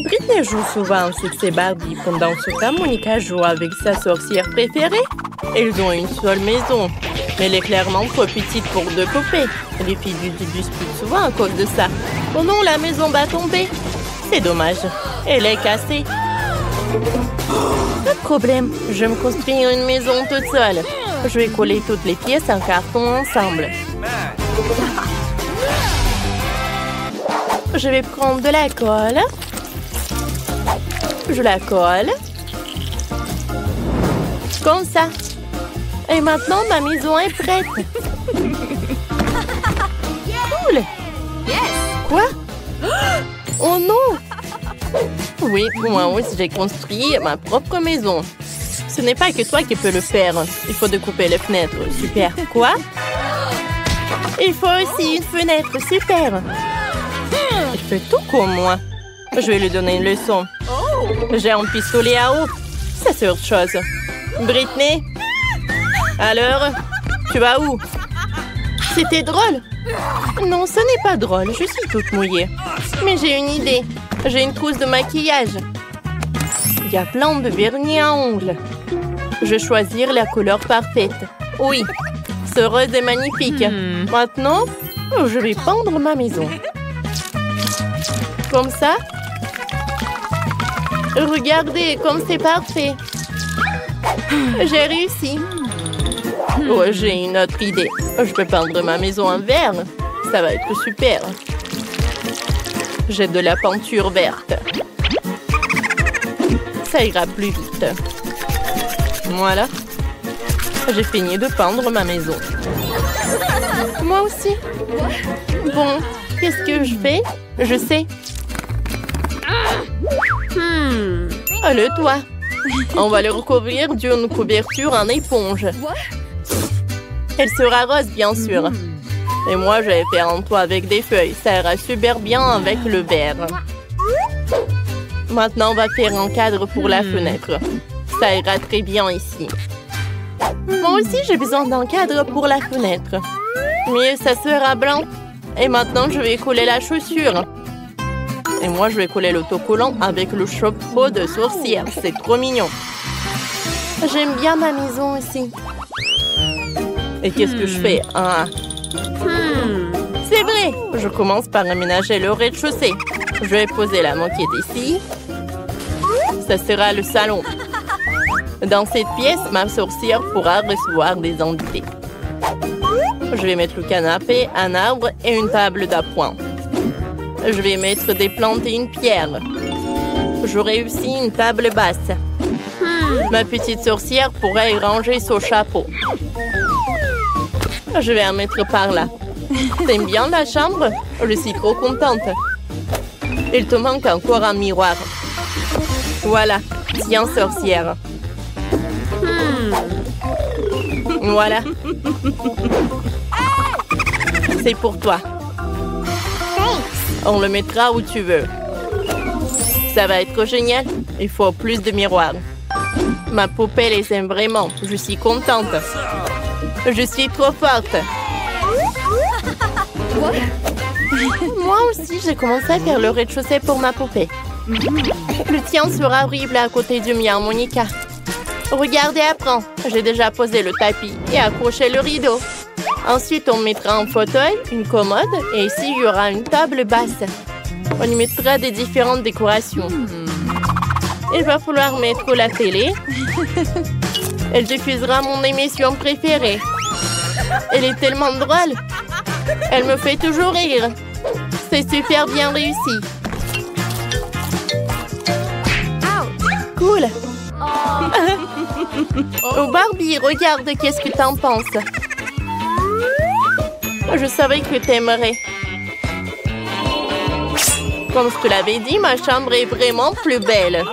Britney joue souvent au succès Barbie. Pendant ce temps, Monica joue avec sa sorcière préférée. Ils ont une seule maison, mais elle est clairement trop petite pour deux poupées. Les filles se disputent souvent à cause de ça. Oh non, la maison va tomber. C'est dommage. Elle est cassée. Pas de problème. Je vais me construire une maison toute seule. Je vais coller toutes les pièces en carton ensemble. Je vais prendre de la colle. Je la colle. Comme ça. Et maintenant, ma maison est prête. Cool. Quoi? Oh non! Oui, moi aussi, j'ai construit ma propre maison. Ce n'est pas que toi qui peux le faire. Il faut découper les fenêtres. Super. Quoi? Il faut aussi une fenêtre. Super. Il fait tout comme moi. Je vais lui donner une leçon. J'ai un pistolet à eau. Ça, c'est autre chose. Britney? Alors? Tu vas où? C'était drôle. Non, ce n'est pas drôle. Je suis toute mouillée. Mais j'ai une idée. J'ai une trousse de maquillage. Il y a plein de vernis à ongles. Je vais choisir la couleur parfaite. Oui, ce rose est magnifique. Maintenant, je vais peindre ma maison. Comme ça. Regardez comme c'est parfait. J'ai réussi. Oh, j'ai une autre idée. Je peux peindre ma maison en vert. Ça va être super. J'ai de la peinture verte. Ça ira plus vite. Voilà. J'ai fini de peindre ma maison. Moi aussi. Bon, qu'est-ce que je fais? Je sais. Oh, le toit. On va le recouvrir d'une couverture en éponge. Elle sera rose, bien sûr. Et moi, je vais faire un toit avec des feuilles. Ça ira super bien avec le vert. Maintenant, on va faire un cadre pour la fenêtre. Ça ira très bien ici. Moi aussi, j'ai besoin d'un cadre pour la fenêtre. Mais ça sera blanc. Et maintenant, je vais coller la chaussure. Et moi, je vais coller l'autocollant avec le chapeau de sorcière. C'est trop mignon. J'aime bien ma maison aussi. Et qu'est-ce que je fais? C'est vrai. Je commence par aménager le rez-de-chaussée. Je vais poser la moquette ici. Ça sera le salon. Dans cette pièce, ma sorcière pourra recevoir des invités. Je vais mettre le canapé, un arbre et une table d'appoint. Je vais mettre des plantes et une pierre. J'aurai aussi une table basse. Ma petite sorcière pourra y ranger son chapeau. Je vais en mettre par là. T'aimes bien la chambre? Je suis trop contente. Il te manque encore un miroir. Voilà. Tiens, sorcière. Voilà. C'est pour toi. On le mettra où tu veux. Ça va être génial. Il faut plus de miroirs. Ma poupée les aime vraiment. Je suis contente. Je suis trop forte. Moi aussi, j'ai commencé à faire le rez-de-chaussée pour ma poupée. Le tien sera horrible à côté du mien, Monica. Regardez, apprends. J'ai déjà posé le tapis et accroché le rideau. Ensuite, on mettra un fauteuil, une commode et ici, il y aura une table basse. On y mettra des différentes décorations. Il va falloir mettre la télé. Elle diffusera mon émission préférée. Elle est tellement drôle. Elle me fait toujours rire. C'est super bien réussi. Cool. Oh Barbie, regarde, qu'est-ce que t'en penses? Je savais que t'aimerais. Comme je te l'avais dit, ma chambre est vraiment plus belle.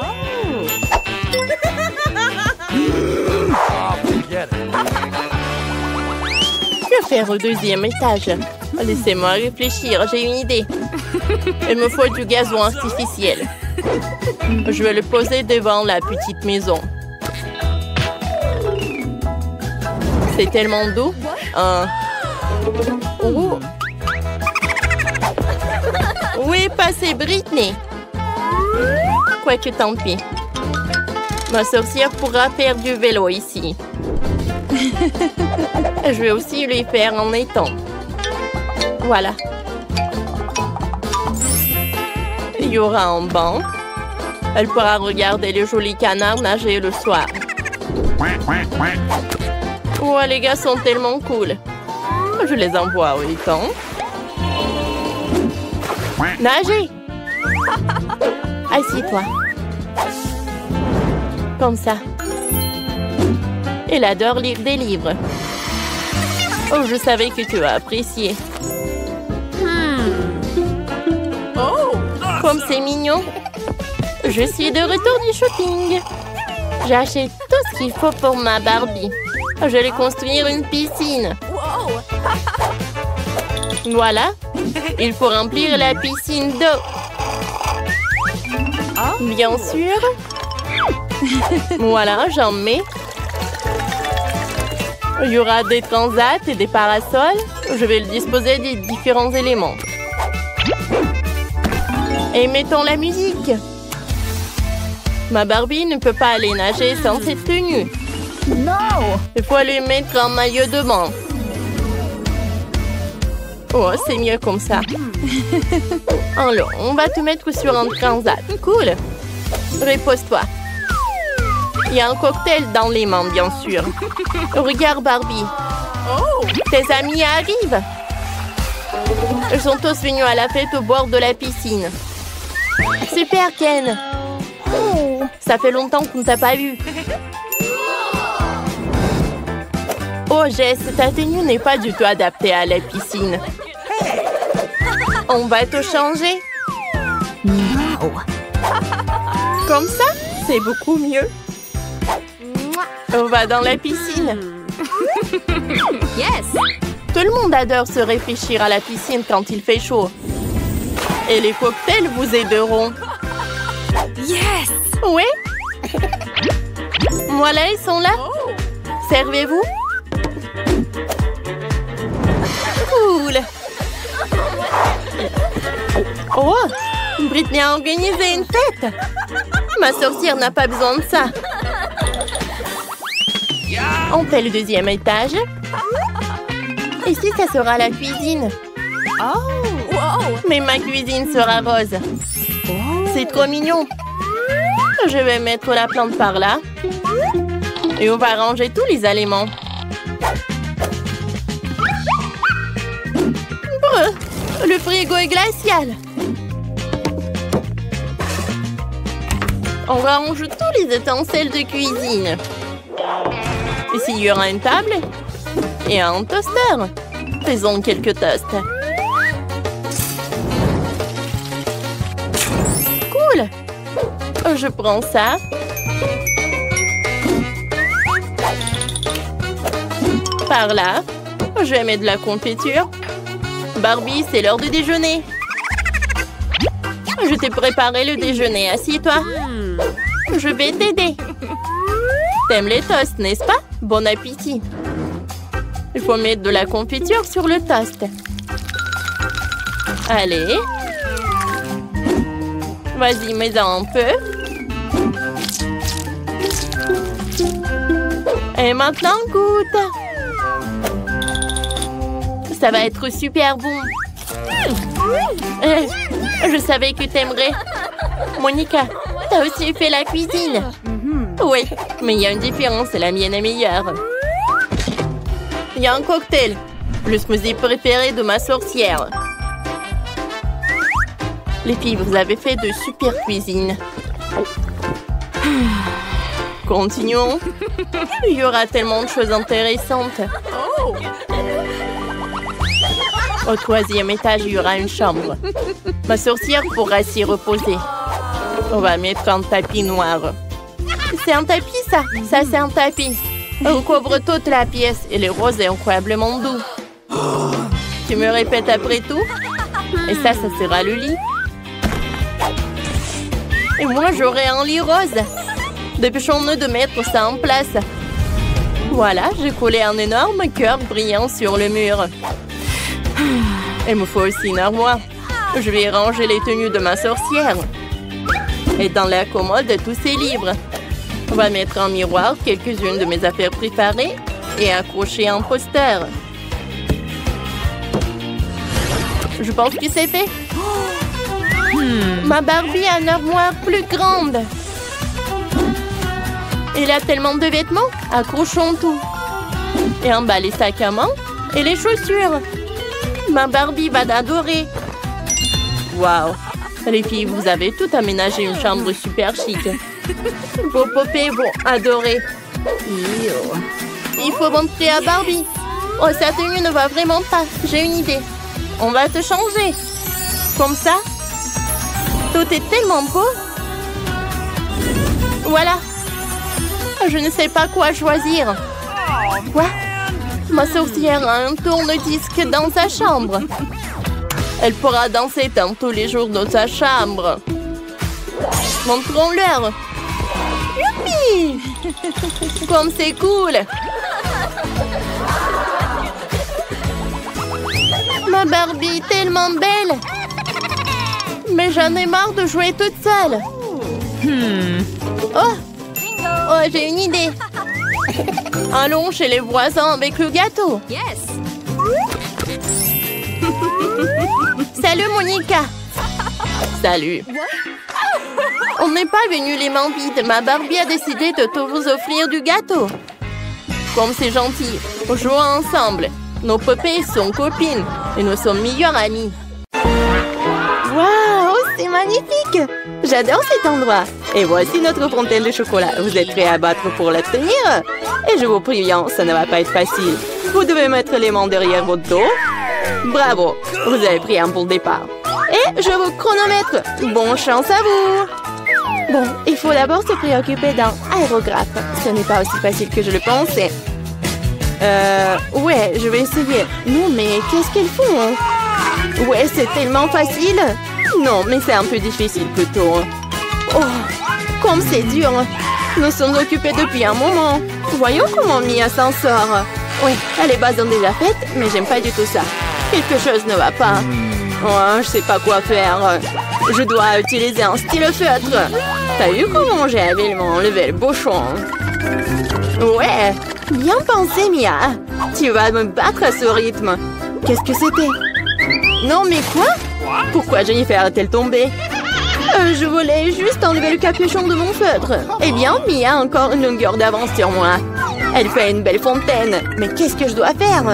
Que faire au deuxième étage? Laissez-moi réfléchir, j'ai une idée. Il me faut du gazon artificiel. Je vais le poser devant la petite maison. C'est tellement doux. Où est passée Britney? Quoique tant pis. Ma sorcière pourra faire du vélo ici. Je vais aussi lui faire en étang. Voilà. Il y aura un banc. Elle pourra regarder les jolis canards nager le soir. Oh, les gars sont tellement cool. Je les envoie au étang. Nager! Assis-toi. Comme ça. Elle adore lire des livres. Oh, je savais que tu as apprécié. Oh, comme c'est mignon. Je suis de retour du shopping. J'achète tout ce qu'il faut pour ma Barbie. Je vais construire une piscine. Voilà. Il faut remplir la piscine d'eau. Bien sûr. Voilà, j'en mets. Il y aura des transats et des parasols. Je vais le disposer des différents éléments. Et mettons la musique. Ma Barbie ne peut pas aller nager sans cette tenue. Non! Il faut lui mettre un maillot de bain. Oh, c'est mieux comme ça. Alors, on va te mettre sur un transat. Cool. Repose-toi. Il y a un cocktail dans les mains, bien sûr. Regarde, Barbie. Tes amis arrivent. Ils sont tous venus à la fête au bord de la piscine. Super, Ken. Ça fait longtemps qu'on ne t'a pas vu. Oh, Jess, ta tenue n'est pas du tout adaptée à la piscine. On va te changer. Non. Comme ça, c'est beaucoup mieux. On va dans la piscine. Yes! Tout le monde adore se réfléchir à la piscine quand il fait chaud. Et les cocktails vous aideront. Yes! Oui? Voilà, ils sont là. Servez-vous. Cool. Oh! Britney a organisé une fête. Ma sorcière n'a pas besoin de ça. On fait le deuxième étage. Ici, ça sera la cuisine. Oh! Mais ma cuisine sera rose. C'est trop mignon. Je vais mettre la plante par là. Et on va ranger tous les aliments. Brr, le frigo est glacial. On range tous les ustensiles de cuisine. Ici, il y aura une table et un toaster. Faisons quelques toasts. Cool. Je prends ça. Par là. Je vais mettre de la confiture. Barbie, c'est l'heure du déjeuner. Je t'ai préparé le déjeuner. Assieds-toi. Je vais t'aider. T'aimes les toasts, n'est-ce pas? Bon appétit. Il faut mettre de la confiture sur le toast. Allez. Vas-y, mets-en un peu. Et maintenant, goûte. Ça va être super bon. Je savais que t'aimerais. Monica, t'as aussi fait la cuisine. Oui, mais il y a une différence, la mienne est meilleure. Il y a un cocktail, le smoothie préféré de ma sorcière. Les filles, vous avez fait de super cuisine. Continuons. Il y aura tellement de choses intéressantes. Au troisième étage, il y aura une chambre. Ma sorcière pourra s'y reposer. On va mettre un tapis noir. C'est un tapis, ça? Ça, c'est un tapis. On couvre toute la pièce et le rose est incroyablement doux. Tu me répètes après tout? Et ça sera le lit. Et moi, j'aurai un lit rose. Dépêchons-nous de mettre ça en place. Voilà, j'ai collé un énorme cœur brillant sur le mur. Il me faut aussi une armoire. Je vais ranger les tenues de ma sorcière. Et dans la commode, tous ces livres. On va mettre en miroir quelques-unes de mes affaires préférées et accrocher un poster. Je pense que c'est fait. Ma Barbie a une armoire plus grande. Elle a tellement de vêtements. Accrochons tout. Et en bas, les sacs à main et les chaussures. Ma Barbie va adorer. Waouh. Les filles, vous avez tout aménagé une chambre super chic. Vos poupées vont adorer. Il faut montrer à Barbie. Oh, sa tenue ne va vraiment pas. J'ai une idée. On va te changer. Comme ça. Tout est tellement beau. Voilà. Je ne sais pas quoi choisir. Quoi? Ma sorcière a un tourne-disque dans sa chambre. Elle pourra danser dans tous les jours dans sa chambre. Montrons-leur. Youpi! Comme c'est cool. Ma Barbie est tellement belle. Mais j'en ai marre de jouer toute seule. Oh, j'ai une idée. Allons chez les voisins avec le gâteau. Yes. Salut Monica. Salut. On n'est pas venu les mains vides. Ma Barbie a décidé de te vous offrir du gâteau. Comme c'est gentil. Jouons ensemble. Nos poupées sont copines et nous sommes meilleures amies. Waouh, c'est magnifique. J'adore cet endroit. Et voici notre fontaine de chocolat. Vous êtes prêts à battre pour la tenir? Et je vous préviens, ça ne va pas être facile. Vous devez mettre les mains derrière votre dos. Bravo, vous avez pris un bon départ. Et je vous chronomètre. Bonne chance à vous. Bon, il faut d'abord se préoccuper d'un aérographe. Ce n'est pas aussi facile que je le pensais. Ouais, je vais essayer. Non, mais qu'est-ce qu'elles font? Ouais, c'est tellement facile. Non, mais c'est un peu difficile plutôt. Oh, comme c'est dur. Nous sommes occupés depuis un moment. Voyons comment Mia s'en sort. Oui, les bases ont déjà faites, mais j'aime pas du tout ça. Quelque chose ne va pas. Oh, je sais pas quoi faire. Je dois utiliser un stylo-feutre. T'as vu comment j'ai habilement enlevé le bouchon? Ouais, bien pensé, Mia. Tu vas me battre à ce rythme. Qu'est-ce que c'était? Non, mais quoi? Pourquoi Jennifer est-elle tombée? Je voulais juste enlever le capuchon de mon feutre. Eh bien, Mia a encore une longueur d'avance sur moi. Elle fait une belle fontaine. Mais qu'est-ce que je dois faire?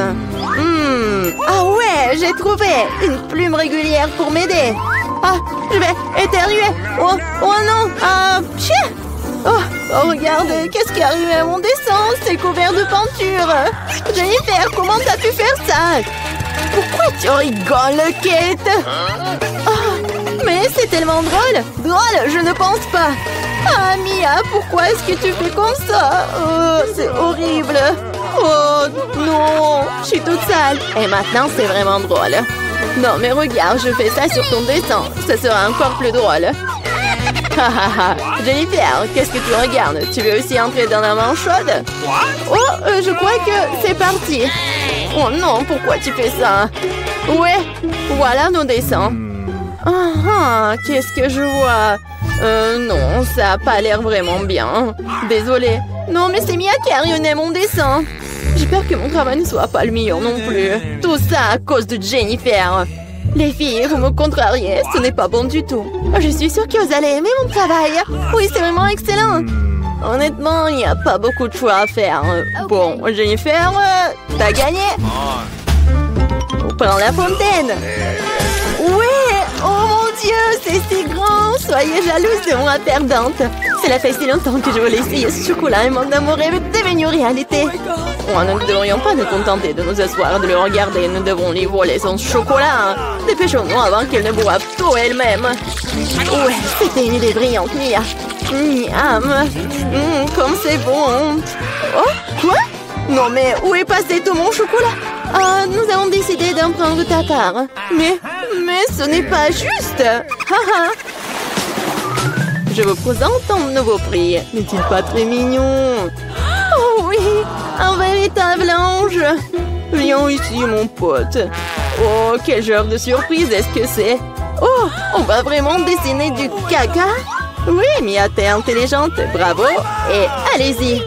Ah ouais, j'ai trouvé une plume régulière pour m'aider. Ah, je vais éternuer. Oh non. Ah, chien. Oh, regarde, qu'est-ce qui est arrivé à mon dessin? C'est couvert de peinture. Jennifer, comment t'as pu faire ça? Pourquoi tu rigoles, Kate? Oh, mais c'est tellement drôle. Drôle, je ne pense pas. Ah, Mia, pourquoi est-ce que tu fais comme ça? Oh, c'est horrible. Oh, non, je suis toute sale. Et maintenant, c'est vraiment drôle. Non, mais regarde, je fais ça sur ton dessin. Ça sera encore plus drôle. Jennifer, qu'est-ce que tu regardes? Tu veux aussi entrer dans la main chaude? Oh, je crois que c'est parti. Oh non, pourquoi tu fais ça? Ouais, voilà nos dessins. Qu'est-ce que je vois? Non, ça n'a pas l'air vraiment bien. Désolée. Non, mais c'est Mia qui a ruiné mon dessin. J'ai peur que mon travail ne soit pas le meilleur non plus. Tout ça à cause de Jennifer. Les filles, vous me contrariez, ce n'est pas bon du tout. Je suis sûre que vous allez aimer mon travail. Oui, c'est vraiment excellent. Honnêtement, il n'y a pas beaucoup de choix à faire. Bon, Jennifer, t'as gagné. On prend la fontaine. Ouais, oh mon Dieu, c'est si grand. Soyez jalouse de moi perdante. Cela fait si longtemps que je voulais essayer ce chocolat et mon amour est devenu réalité. Nous ne devrions pas nous contenter de nous asseoir et de le regarder. Nous devons lui voler son chocolat. Dépêchons-nous avant qu'elle ne boive tout elle-même. Ouais, c'était une idée brillante, Mia. Miam. Comme c'est bon. Oh, quoi? Non, mais où est passé tout mon chocolat? Ah, nous avons décidé d'en prendre de ta part. Mais ce n'est pas juste. Je vous présente un nouveau prix. N'est-il pas très mignon? Oh oui, un véritable ange. Viens ici, mon pote. Oh, quel genre de surprise est-ce que c'est? Oh, on va vraiment dessiner du caca? Oui, Mia, t'es intelligente. Bravo. Et allez-y.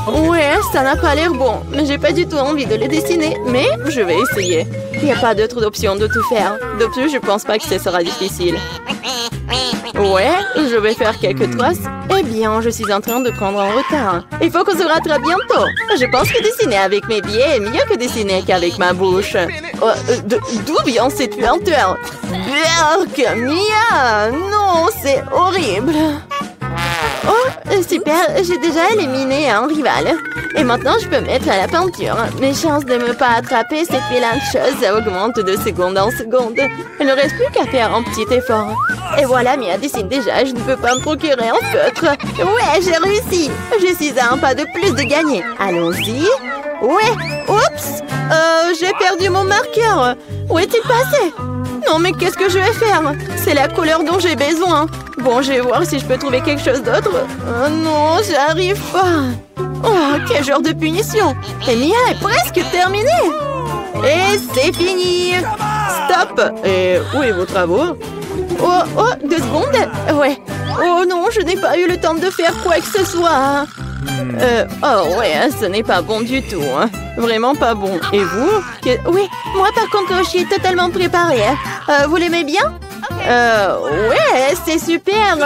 Ouais, ça n'a pas l'air bon. Mais j'ai pas du tout envie de le dessiner. Mais je vais essayer. Il n'y a pas d'autre option de tout faire. De plus, je pense pas que ce sera difficile. Ouais, je vais faire quelques traces. Eh bien, je suis en train de prendre un retard. Il faut qu'on se rattrape bientôt. Je pense que dessiner avec mes pieds est mieux que dessiner qu'avek ma bouche. Oh, d'où vient cette lenteur? Berk, Mia! Non, c'est horrible. Oh, super, j'ai déjà éliminé un rival. Et maintenant, je peux mettre à la peinture. Mes chances de ne pas attraper cette vilaine chose augmentent de seconde en seconde. Il ne reste plus qu'à faire un petit effort. Et voilà, Mia dessine déjà, je ne peux pas me procurer un feutre. Ouais, j'ai réussi. Je suis à un pas de plus de gagner. Allons-y. Ouais, oups. J'ai perdu mon marqueur. Où est-il passé? Non, mais qu'est-ce que je vais faire? C'est la couleur dont j'ai besoin. Bon, je vais voir si je peux trouver quelque chose d'autre. Oh non, j'arrive pas. Oh, quel genre de punition. Et Mia est presque terminée. Et c'est fini. Stop. Et où est vos travaux? Oh, 2 secondes. Ouais. Oh non, je n'ai pas eu le temps de faire quoi que ce soit. Oh ouais, ce n'est pas bon du tout. Hein. Vraiment pas bon. Et vous? Oui, moi par contre, je suis totalement préparée. Vous l'aimez bien? Ouais, c'est super.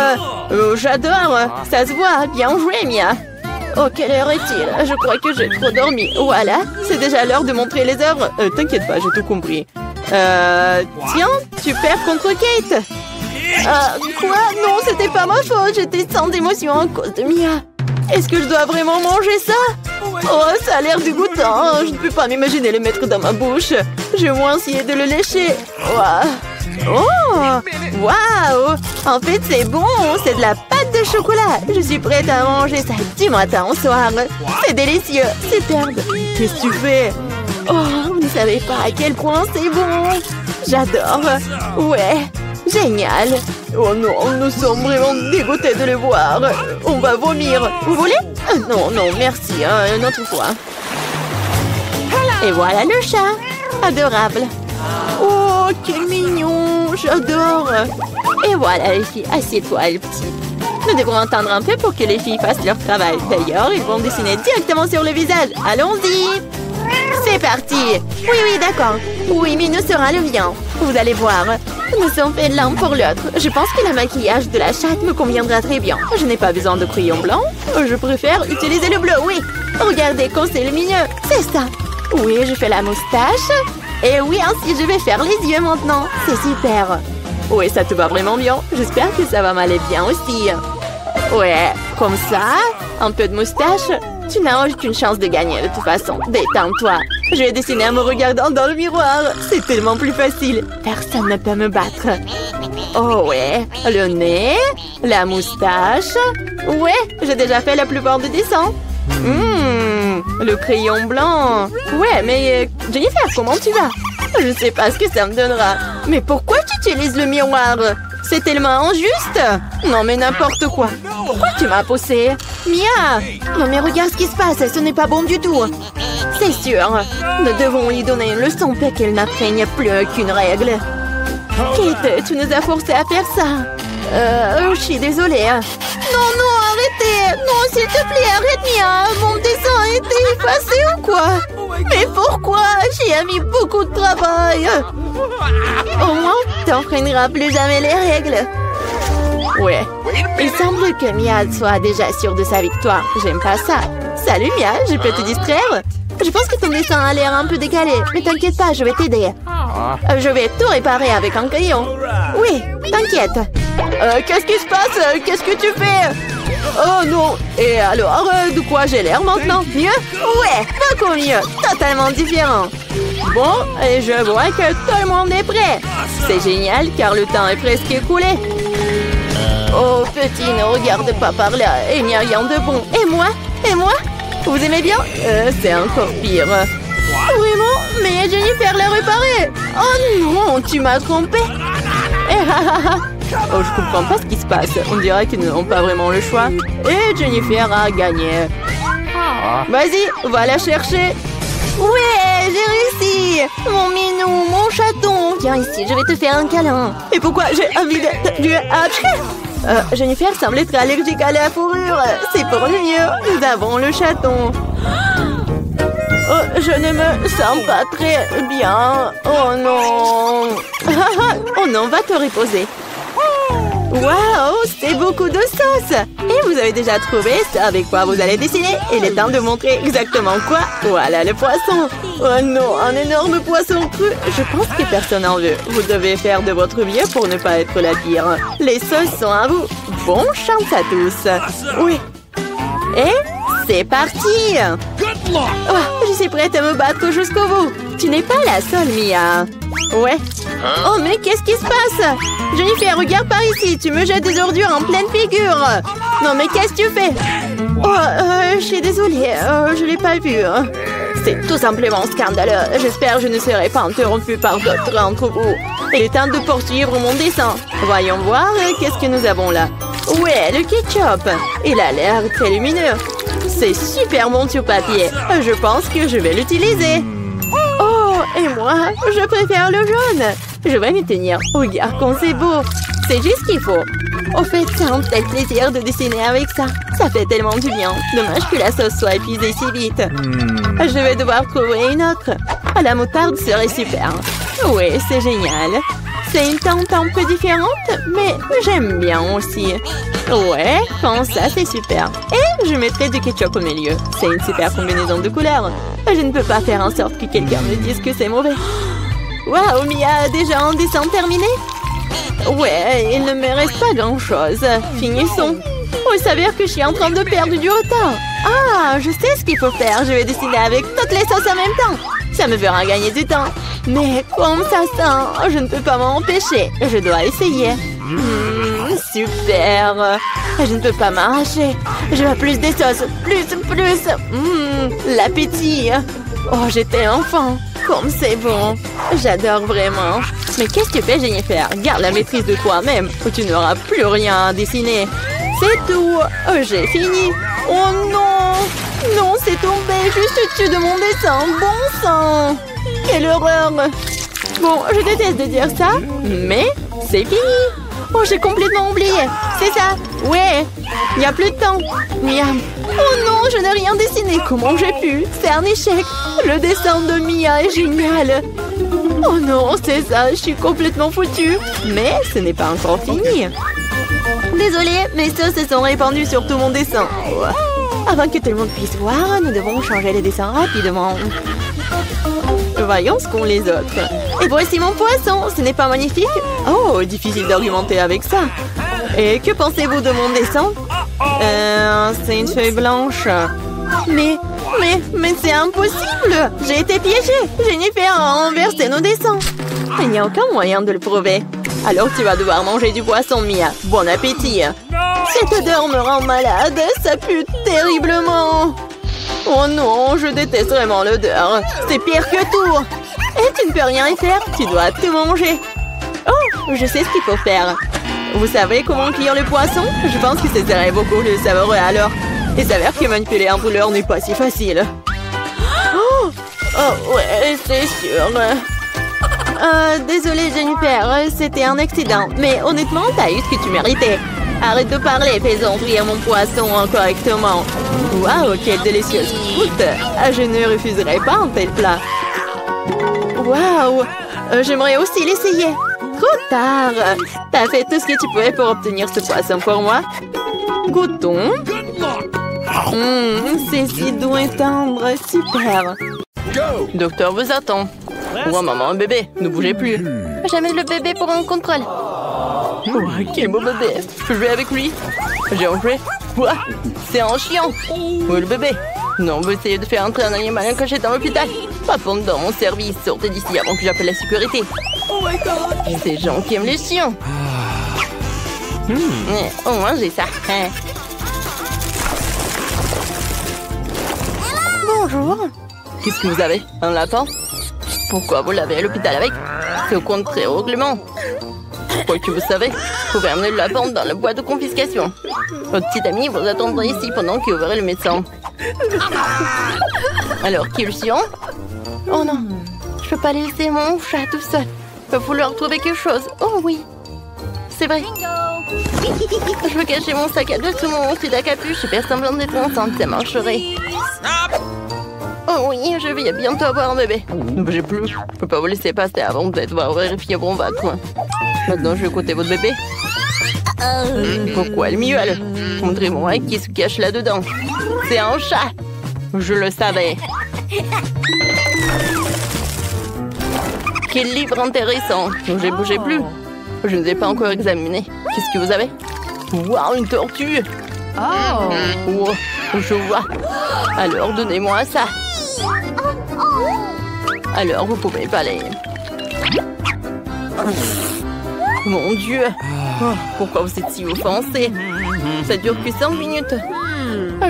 J'adore. Ça se voit. Bien joué, Mia. Oh, quelle heure est-il? Je crois que j'ai trop dormi. Voilà, c'est déjà l'heure de montrer les œuvres. T'inquiète pas, j'ai tout compris. Tiens, tu perds contre Kate. Quoi? Non, c'était pas ma faute. J'étais sans émotion à cause de Mia. Est-ce que je dois vraiment manger ça? Oh, ça a l'air dégoûtant. Je ne peux pas m'imaginer le mettre dans ma bouche. Je vais au moins essayer de le lécher. Oh, waouh! En fait, c'est bon. C'est de la pâte de chocolat. Je suis prête à manger ça du matin au soir. C'est délicieux. Superbe. Qu'est-ce que tu fais? Oh, vous ne savez pas à quel point c'est bon. J'adore. Ouais. Génial. Oh non, nous sommes vraiment dégoûtés de le voir. On va vomir. Vous voulez? Non, non, merci. Une autre fois. Et voilà le chat. Adorable. Oh, quel mignon. J'adore. Et voilà les filles. Assieds-toi, le petit. Nous devrons attendre un peu pour que les filles fassent leur travail. D'ailleurs, ils vont dessiner directement sur le visage. Allons-y. C'est parti. Oui, d'accord. Oui, mais nous sera le bien. Vous allez voir. Nous sommes faits l'un pour l'autre. Je pense que le maquillage de la chatte me conviendra très bien. Je n'ai pas besoin de crayon blanc. Je préfère utiliser le bleu, oui. Regardez comme c'est lumineux. C'est ça. Oui, je fais la moustache. Et oui, ainsi je vais faire les yeux maintenant. C'est super. Oui, ça te va vraiment bien. J'espère que ça va m'aller bien aussi. Ouais, comme ça. Un peu de moustache. Tu n'as aucune chance de gagner de toute façon. Détends-toi. Je vais dessiner en me regardant dans le miroir. C'est tellement plus facile. Personne ne peut me battre. Oh ouais. Le nez. La moustache. Ouais, j'ai déjà fait la plupart des dessins. Le crayon blanc. Ouais, mais Jennifer, comment tu vas? Je sais pas ce que ça me donnera. Mais pourquoi tu utilises le miroir? C'est tellement injuste. Non, mais n'importe quoi. Pourquoi tu m'as poussé? Mia! Non, mais regarde ce qui se passe. Ce n'est pas bon du tout. C'est sûr. Nous devons lui donner une leçon pour qu'elle n'atteigne plus aucune règle. Kate, tu nous as forcé à faire ça. Je suis désolée. Non, arrêtez. Non, s'il te plaît, arrête, Mia. Mon dessin a été effacé ou quoi? Mais pourquoi? J'y ai mis beaucoup de travail. Au moins, tu n'enfreindras plus jamais les règles. Ouais. Il semble que Mia soit déjà sûre de sa victoire. J'aime pas ça. Salut Mia, je peux te distraire? Je pense que ton dessin a l'air un peu décalé. Mais t'inquiète pas, je vais t'aider. Je vais tout réparer avec un crayon. Oui, t'inquiète. Qu'est-ce qui se passe? Qu'est-ce que tu fais? Oh non. Et alors, de quoi j'ai l'air maintenant? Mieux? Ouais, beaucoup mieux. Totalement différent. Bon, et je vois que tout le monde est prêt. C'est génial car le temps est presque écoulé. Oh, petit, ne regarde pas par là. Il n'y a rien de bon. Et moi? Vous aimez bien? C'est encore pire. Vraiment? Mais Jennifer l'a réparé. Oh non, tu m'as trompé. Oh, je comprends pas ce qui se passe. On dirait qu'ils n'ont pas vraiment le choix. Et Jennifer a gagné. Vas-y, va la chercher. Ouais, j'ai réussi. Mon minou, mon chaton. Viens ici, je vais te faire un câlin. Et pourquoi j'ai envie de... Jennifer semble être allergique à la fourrure. C'est pour le mieux. Nous avons le chaton. Je ne me sens pas très bien. Oh non. Oh non, va te reposer. Waouh, c'est beaucoup de sauce. Et vous avez déjà trouvé ce avec quoi vous allez dessiner? Il est temps de montrer exactement quoi. Voilà le poisson. Oh non, un énorme poisson cru. Je pense que personne n'en veut. Vous devez faire de votre mieux pour ne pas être la pire. Les sauces sont à vous. Bonne chance à tous. Oui. Et c'est parti. Oh, je suis prête à me battre jusqu'au bout. Tu n'es pas la seule, Mia. Ouais. Oh, mais qu'est-ce qui se passe? Jennifer, regarde par ici. Tu me jettes des ordures en pleine figure. Non, mais qu'est-ce que tu fais? Oh, je suis désolée. Je l'ai pas vu. C'est tout simplement scandaleux. J'espère que je ne serai pas interrompue par d'autres d'entre vous. Il est temps de poursuivre mon dessin. Voyons voir qu'est-ce que nous avons là. Ouais, le ketchup. Il a l'air très lumineux. C'est super bon sur papier. Je pense que je vais l'utiliser. Oh, et moi, je préfère le jaune. Je vais m'y tenir. Regarde comme c'est beau. C'est juste ce qu'il faut. Au fait, c'est un tel plaisir de dessiner avec ça. Ça fait tellement du bien. Dommage que la sauce soit épuisée si vite. Je vais devoir trouver une autre. La moutarde serait super. Oui, c'est génial. C'est une teinte un peu différente, mais j'aime bien aussi. Ouais, comme ça, c'est super. Et je mettrai du ketchup au milieu. C'est une super combinaison de couleurs. Je ne peux pas faire en sorte que quelqu'un me dise que c'est mauvais. Waouh, Mia, déjà un dessin terminé? Ouais, il ne me reste pas grand-chose. Finissons. Oh, il s'avère que je suis en train de perdre du retard. Ah, je sais ce qu'il faut faire. Je vais dessiner avec toutes les sauces en même temps. Ça me fera gagner du temps. Mais comme ça sent, je ne peux pas m'en empêcher. Je dois essayer. Super. Je ne peux pas m'arracher. Je veux plus des sauces. Plus. L'appétit. Oh, j'étais enfant. Comme c'est bon. J'adore vraiment. Mais qu'est-ce que tu fais, Jennifer? Garde la maîtrise de toi-même ou tu n'auras plus rien à dessiner. C'est tout. J'ai fini. Oh non. Non, c'est tombé juste au-dessus de mon dessin. Bon sang. Quelle horreur. Bon, je déteste de dire ça, mais c'est fini. Oh, j'ai complètement oublié. C'est ça. Ouais. Il n'y a plus de temps. Miam. Oh non, je n'ai rien dessiné. Comment j'ai pu? C'est un échec. Le dessin de Mia est génial. Oh non, c'est ça. Je suis complètement foutue. Mais ce n'est pas encore fini. Désolée, mes sauces se sont répandues sur tout mon dessin. Avant que tout le monde puisse voir, nous devons changer les dessins rapidement. Voyons ce qu'ont les autres. Et voici mon poisson. Ce n'est pas magnifique? Oh, difficile d'argumenter avec ça. Et que pensez-vous de mon dessin? C'est une feuille blanche. Mais c'est impossible. J'ai été piégée. Jennifer a renversé nos dessins. Il n'y a aucun moyen de le prouver. Alors tu vas devoir manger du poisson, Mia. Bon appétit. Cette odeur me rend malade. Ça pue terriblement. Oh non, je déteste vraiment l'odeur. C'est pire que tout. Et tu ne peux rien y faire. Tu dois tout manger. Oh, je sais ce qu'il faut faire. Vous savez comment cuire le poisson? Je pense que ce serait beaucoup plus savoureux alors. Il s'avère que manipuler un brûleur n'est pas si facile. Oh ouais, c'est sûr. Désolée Jennifer, c'était un accident. Mais honnêtement, t'as eu ce que tu méritais. Arrête de parler, faisons cuire mon poisson correctement. Waouh, quelle délicieuse croûte. Je ne refuserai pas un tel plat. Waouh, j'aimerais aussi l'essayer. Trop tard. T'as fait tout ce que tu pouvais pour obtenir ce poisson pour moi. Goûtons. C'est si doux et tendre. Super. Docteur vous attend. Ouais, maman, un bébé. Ne bougez plus. J'amène le bébé pour un contrôle. Oh, quel beau bébé. Je peux jouer avec lui? J'ai en joué. Quoi? C'est un chien. Où est le bébé? Non, on veut essayer de faire entrer un animal caché dans l'hôpital. Pas pendant mon service. Sortez d'ici avant que j'appelle la sécurité. Oh my god. Et ces gens qui aiment les chiens. Au moins, j'ai ça. Bonjour. Qu'est-ce que vous avez? Un lapin? Pourquoi vous l'avez à l'hôpital avec? C'est au contraire au règlement. Quoi que vous savez, vous pouvez amener le lapin dans la boîte de confiscation. Votre petite amie vous attendra ici pendant que vous verrez le médecin. Alors, qui est le chien? Oh non, je peux pas laisser mon chat tout seul. Il va falloir trouver quelque chose. Oh oui, c'est vrai. Je veux cacher mon sac à dos sous mon outil à capuche et faire semblant d'être enceinte, ça marcherait. Oh oui, je vais bientôt avoir un bébé. Ne bougez plus. Je peux pas vous laisser passer avant de devoir vérifier mon ventre. Maintenant, je vais côté votre bébé. Pourquoi elle miaule? Montrez-moi qui se cache là-dedans. C'est un chat. Je le savais. Quel livre intéressant. J'ai bougé plus. Je ne les ai pas encore examinés. Qu'est-ce que vous avez? Waouh, une tortue. Oh, je vois. Alors, donnez-moi ça. Alors, vous pouvez pas les... Mon Dieu. Oh, pourquoi vous êtes si offensé? Ça dure que 5 minutes.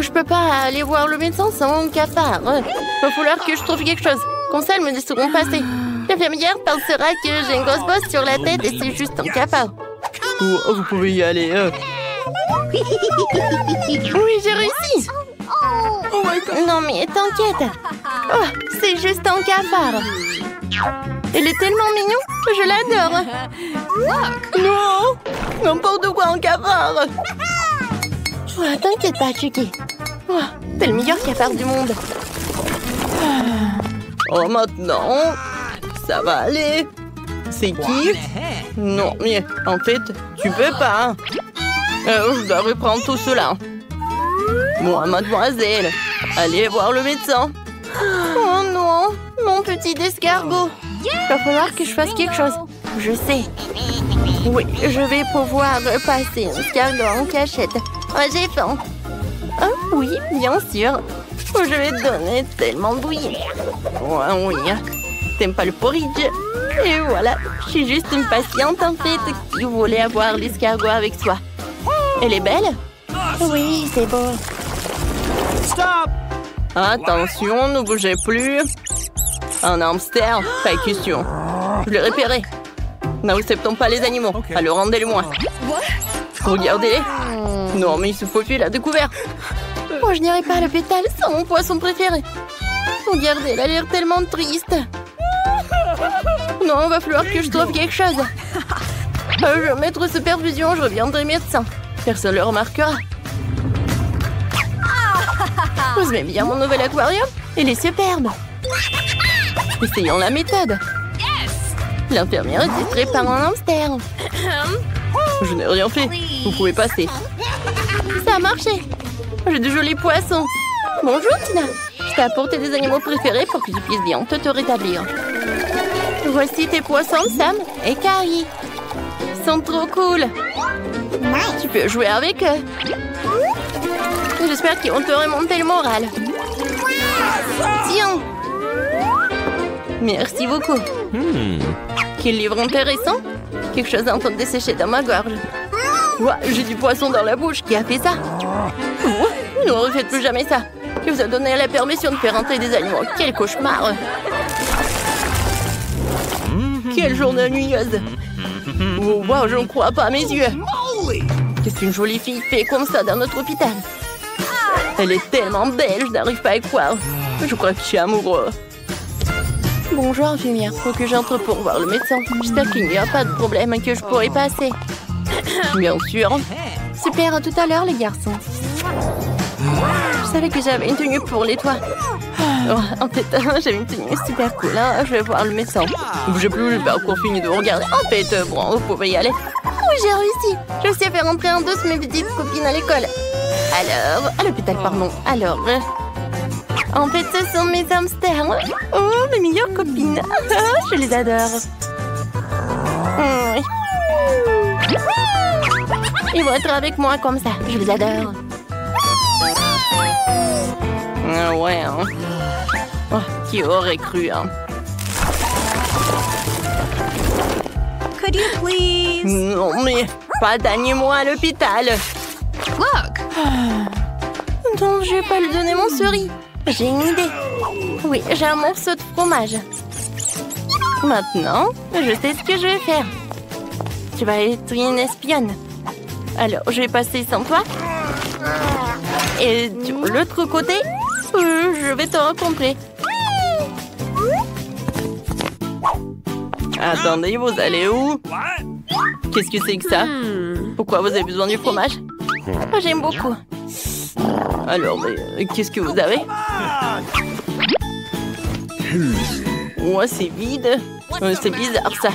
Je peux pas aller voir le médecin sans mon cafard. Va falloir que je trouve quelque chose. Comme ça, elles me laisseront passer. L'infirmière pensera que j'ai une grosse bosse sur la tête et c'est juste un cafard. Oh, vous pouvez y aller. Oui, j'ai réussi. Oh my God. Non mais t'inquiète. Oh, c'est juste un cafard. Il est tellement mignon que je l'adore. Non, n'importe quoi, un cafard. Oh, t'inquiète pas, Chucky. Oh, t'es le meilleur cafard du monde. Oh, maintenant, ça va aller. C'est qui? Non, mais en fait, tu peux pas. Je dois reprendre tout cela. Moi, mademoiselle, allez voir le médecin. Oh non, mon petit escargot. Il va falloir que je fasse quelque chose. Je sais. Oui, je vais pouvoir passer un escargot en cachette. Oh, j'ai faim. Ah oui, bien sûr. Je vais te donner tellement de bouillie. Ouais, oui. T'aimes pas le porridge? Et voilà, je suis juste une patiente en fait qui voulait avoir l'escargot avec soi. Elle est belle? Oui, c'est beau. Stop! Attention, ne bougez plus. Un hamster? Pas question. Je l'ai repéré. N'acceptons pas les animaux. Alors rendez-le-moi. Regardez-les. Non, mais il se faufile à découvert. Oh, je n'irai pas à l'hôpital sans mon poisson préféré. Regardez, elle a l'air tellement triste. Non, il va falloir que je trouve quelque chose. Je vais mettre sous perfusion, je reviendrai médecin. Personne ne le remarquera. Vous aimez bien mon nouvel aquarium? Il est superbe. Essayons la méthode. L'infirmière est distraite par un hamster. Je n'ai rien fait. Vous pouvez passer. Ça a marché. J'ai de jolis poissons. Bonjour, Tina. Je t'ai apporté des animaux préférés pour que tu puisses bien te rétablir. Voici tes poissons, Sam et Carrie. Ils sont trop cool. Tu peux jouer avec eux. J'espère qu'ils vont te remonter le moral. Tiens. Merci beaucoup. Quel livre intéressant. Quelque chose en train de dessécher dans ma gorge. Ouah, j'ai du poisson dans la bouche. Qui a fait ça? Ne refaites plus jamais ça. Qui vous a donné la permission de faire entrer des animaux? Quel cauchemar. Quelle journée ennuyeuse. Oh, wow, je ne crois pas à mes yeux. Qu'est-ce qu'une jolie fille fait comme ça dans notre hôpital? Elle est tellement belle, je n'arrive pas à y croire. Je crois que je suis amoureux. Bonjour, infirmière. Faut que j'entre pour voir le médecin. J'espère qu'il n'y a pas de problème et que je pourrai passer. Bien sûr. Super, à tout à l'heure, les garçons. Je savais que j'avais une tenue pour les toits. Oh, en fait, j'avais une tenue super cool. Hein. Je vais voir le médecin. Ne bougez plus, je vais encore fini de regarder. En fait, bon, vous pouvez y aller. Oui, j'ai réussi. Je réussi à faire entrer un dos mes petites copines à l'école. Alors, à l'hôpital, pardon. Alors, en fait, ce sont mes hamsters. Oh, mes meilleures copines. Je les adore. Oui. Ils vont être avec moi comme ça. Je les adore. Ouais, hein. Oh, qui aurait cru, hein. Could you please? Non, mais pas d'animaux à l'hôpital. Look. Donc, je vais pas lui donner mon souris. J'ai une idée. Oui, j'ai un morceau de fromage. Maintenant, je sais ce que je vais faire. Tu vas être une espionne. Alors, je vais passer sans toi. Et de l'autre côté, je vais te rencontrer. Attendez, vous allez où? Qu'est-ce que c'est que ça? Pourquoi vous avez besoin du fromage? J'aime beaucoup. Alors, mais qu'est-ce que vous avez? Ouais, c'est vide. C'est bizarre, ça.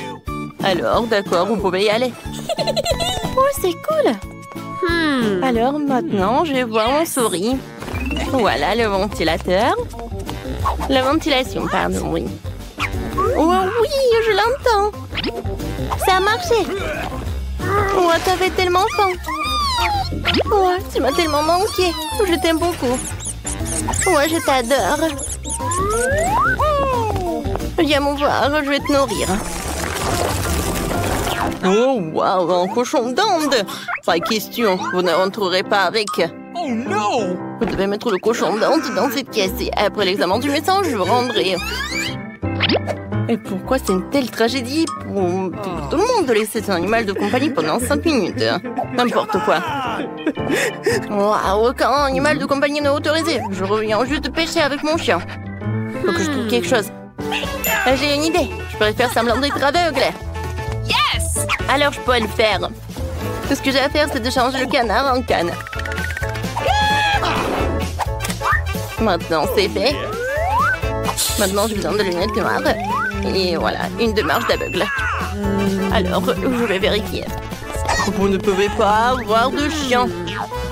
Alors, d'accord, vous pouvez y aller. Oh, c'est cool. Alors, maintenant, je vais voir mon souris. Voilà, le ventilateur. La ventilation, pardon, oui. Oh oui, je l'entends. Ça a marché. Oh, t'avais tellement faim. Oh, tu m'as tellement manqué. Je t'aime beaucoup. Ouais, je t'adore. Viens me voir, je vais te nourrir. Oh, waouh, un cochon d'Inde. Pas question, vous ne rentrerez pas avec. Oh no! Vous devez mettre le cochon d'Inde dans cette pièce et après l'examen du médecin, je vous rendrai. Et pourquoi c'est une telle tragédie pour tout le monde de laisser son animal de compagnie pendant 5 minutes? N'importe quoi. Waouh, aucun animal de compagnie n'est autorisé. Je reviens juste de pêcher avec mon chien. Faut que je trouve quelque chose. J'ai une idée. Je pourrais faire semblant d'être aveugle. Yes! Alors je pourrais le faire. Tout ce que j'ai à faire, c'est de changer le canard en canne. Maintenant, c'est fait. Maintenant, j'ai besoin de lunettes noires. Et voilà, une démarche d'aveugle. Alors, je vais vérifier. Vous ne pouvez pas avoir de chien.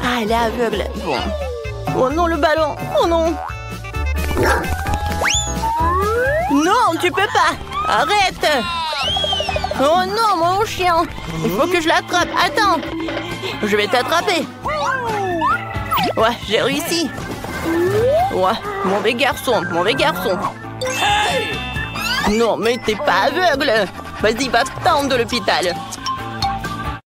Ah, elle est aveugle. Bon. Oh non, le ballon. Oh non. Non, tu peux pas. Arrête. Oh non, mon chien. Il faut que je l'attrape. Attends. Je vais t'attraper. Ouais, j'ai réussi. Ouais, mauvais garçon, mauvais garçon. Non, mais t'es pas aveugle. Vas-y, va-t'en de l'hôpital.